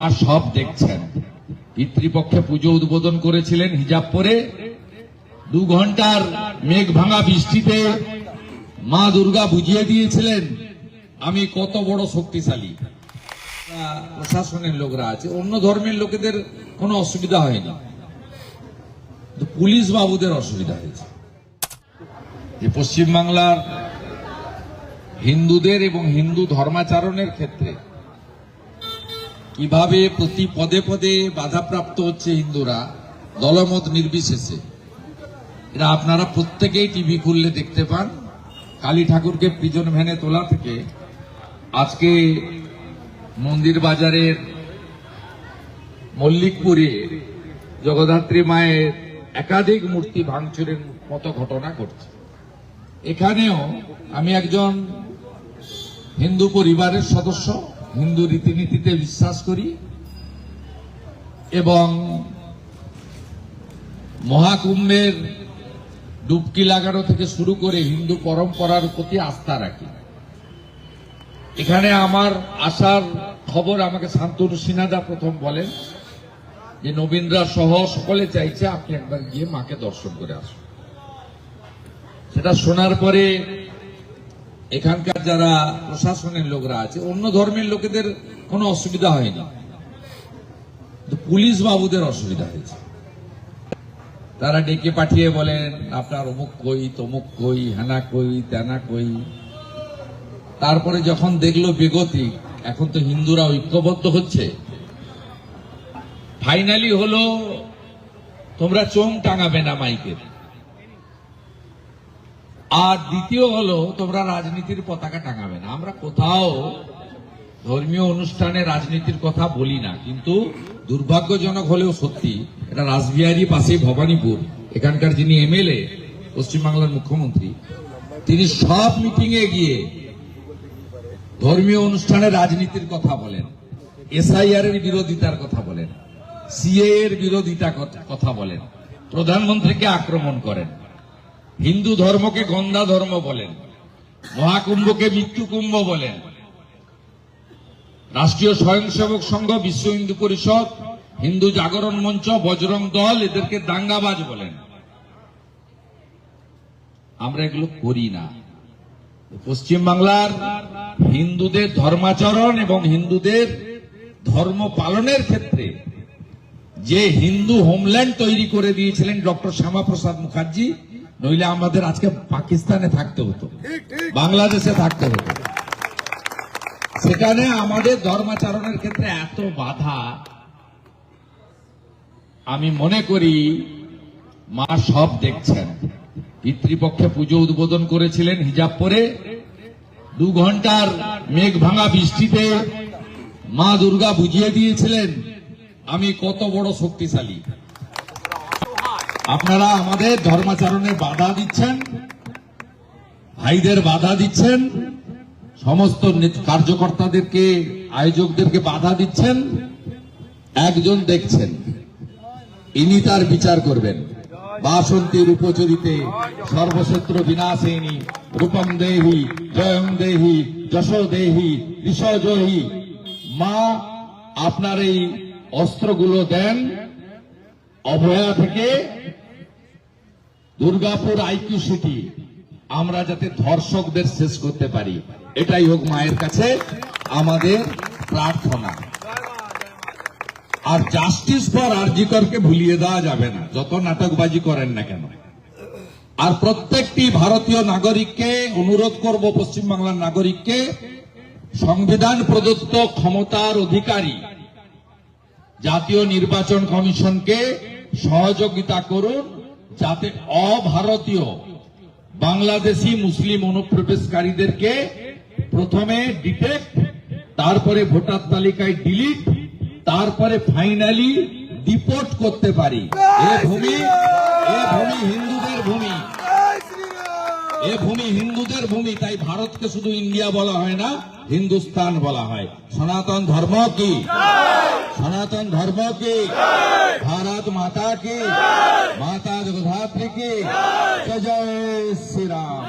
আর সব দেখছেন। পিতৃপক্ষে পুজো উদ্বোধন করেছিলেন হিজাব পরে। 2 ঘন্টার মেঘ ভাঙা বৃষ্টিতে মা দুর্গা বুঝিয়ে দিয়েছিলেন আমি কত বড় শক্তিশালী। প্রশাসনের লোকরা আছে, অন্য ধর্মের লোকেদের কোনো অসুবিধা হয়নি, পুলিশ বাবুদের অসুবিধা হয়েছে। যে পশ্চিমবাংলার হিন্দুদের এবং হিন্দু ধর্মাচরণের ক্ষেত্রে কিভাবে প্রতি পদে পদে বাধাপ্রাপ্ত হচ্ছে হিন্দুরা, দলমত নির্বিশেষে, এটা আপনারা প্রত্যেকেই টিভি খুললে দেখতে পান। কালী ঠাকুরকে প্রিজন ভ্যানে তোলা থেকে আজকে মন্দির বাজারের মল্লিকপুরে জগদ্ধাত্রী মায়ের একাধিক মূর্তি ভাঙচুরের মতো ঘটনা ঘটছে। এখানেও আমি একজন হিন্দু পরিবারের সদস্য, হিন্দু রীতিনীতিতে বিশ্বাস করি এবং মহাকুম্ভের ডুবকি লাগানো থেকে শুরু করে হিন্দু পরম্পরার প্রতি আস্থা রাখি। এখানে আমার আসার খবর আমাকে শান্তনু সিনহা প্রথম বলেন যে নবীনরা সহ সকলে চাইছে আপনি একবার গিয়ে মাকে দর্শন করে আসুন। সেটা শোনার পরে এখানকার যারা প্রশাসনের লোকরা আছে, অন্য ধর্মের লোকেদের কোনো অসুবিধা হয়নি, পুলিশ বাবুদের অসুবিধা হয়েছে। তারা ডেকে পাঠিয়ে বলেন আপনার অমুক কই, তমুক কই, হেনা কই, তেনা কই। তারপরে যখন দেখলো বেগতিক, এখন তো হিন্দুরা ঐক্যবদ্ধ হচ্ছে, ফাইনালি হলো তোমরা চোং টাঙাবে না মাইকের, আর দ্বিতীয় হলো তোমরা রাজনীতির পতাকা টাঙাবে না। আমরা কোথাও ধর্মীয় অনুষ্ঠানে রাজনীতির কথা বলি না, কিন্তু দুর্ভাগ্যজনক হলেও সত্যি, এটা রাসবিহারী পাশে ভবানীপুর, এখানকার যিনি এমএলএ, পশ্চিমবাংলার মুখ্যমন্ত্রী, তিনি সব মিটিং এ গিয়ে ধর্মীয় অনুষ্ঠানে রাজনীতির কথা বলেন, এসআইআর এর বিরোধিতার কথা বলেন, সিএ এর বিরোধিতার কথা বলেন, প্রধানমন্ত্রীকে আক্রমণ করেন, হিন্দু ধর্মকে গন্ধা ধর্ম বলেন, মহাকুম্ভকে মৃত্যু কুম্ভ বলেন, রাষ্ট্রীয় স্বয়ংসেবক সংঘ, বিশ্ব হিন্দু পরিষদ, হিন্দু জাগরণ মঞ্চ, বজরং দল এদেরকে দাঙ্গাবাজ বলেন। আমরা এগুলো করি না। পশ্চিমবাংলার হিন্দুদের ধর্মাচরণ এবং হিন্দুদের ধর্ম পালনের ক্ষেত্রে যে হিন্দু হোমল্যান্ড তৈরি করে দিয়েছিলেন ডক্টর শ্যামাপ্রসাদ মুখার্জি, নইলে আমাদের আজকে পাকিস্তানে থাকতে হতো, বাংলাদেশে থাকতে হতো। সেখানে আমাদের ধর্মাচরণের ক্ষেত্রে এত বাধা, আমি মনে করি মা সব দেখছেন। পিতৃপক্ষে পুজো উদ্বোধন করেছিলেন হিজাব পরে। 2 ঘন্টার মেঘ ভাঙা বৃষ্টিতে মা দুর্গা বুঝিয়ে দিয়েছিলেন আমি কত বড় শক্তিশালী। আপনারা আমাদের ধর্মাচরণে বাধা দিচ্ছেন, ভাইদের বাধা দিচ্ছেন, সমস্ত কার্যকর্তাদেরকে, আয়োজকদেরকে বাধা দিচ্ছেন। একজন দেখছেন, ইনি তার বিচার করবেন। বাসন্তীর উপচরিতে সর্বশত্রু বিনাশিনী রূপম দেহি জয়ং দেহি যশো দেহি ঋষজহি। মা আপনার এই অস্ত্রগুলো দেন অভয়া থেকে দুর্গাপুর আইকিউ সিটি, আমরা যাতে ধর্ষকদের শেষ করতে পারি, এটাই হোক মায়ের কাছে আমাদের প্রার্থনা। আর জাস্টিস ফর আরজি করকে ভুলিয়ে দেওয়া যাবে না, যত নাটকবাজি করেন না কেন। আর প্রত্যেকটি ভারতীয় নাগরিককে অনুরোধ করব, পশ্চিমবাংলার নাগরিককে, সংবিধান প্রদত্ত ক্ষমতার অধিকারী জাতীয় নির্বাচন কমিশনকে সহযোগিতা করুন, যাতে অভারতীয় বাংলাদেশি মুসলিম অনুপ্রবেশকারীদেরকে প্রথমে ডিটেক্ট, তারপরে ভোটার তালিকায় ডিলিট, তারপরে ফাইনালি ডিপোর্ট করতে পারি। এ ভূমি হিন্দুদের ভূমি, এ ভূমি হিন্দুদের ভূমি। তাই ভারতকে শুধু ইন্ডিয়া বলা হয় না, হিন্দুস্তান বলা হয়। সনাতন ধর্ম কি? সনাতন ধর্ম কি? ভারত মাতা কি? মাতা জগদ্ধাত্রী কি? জয় জয় শ্রীরাম।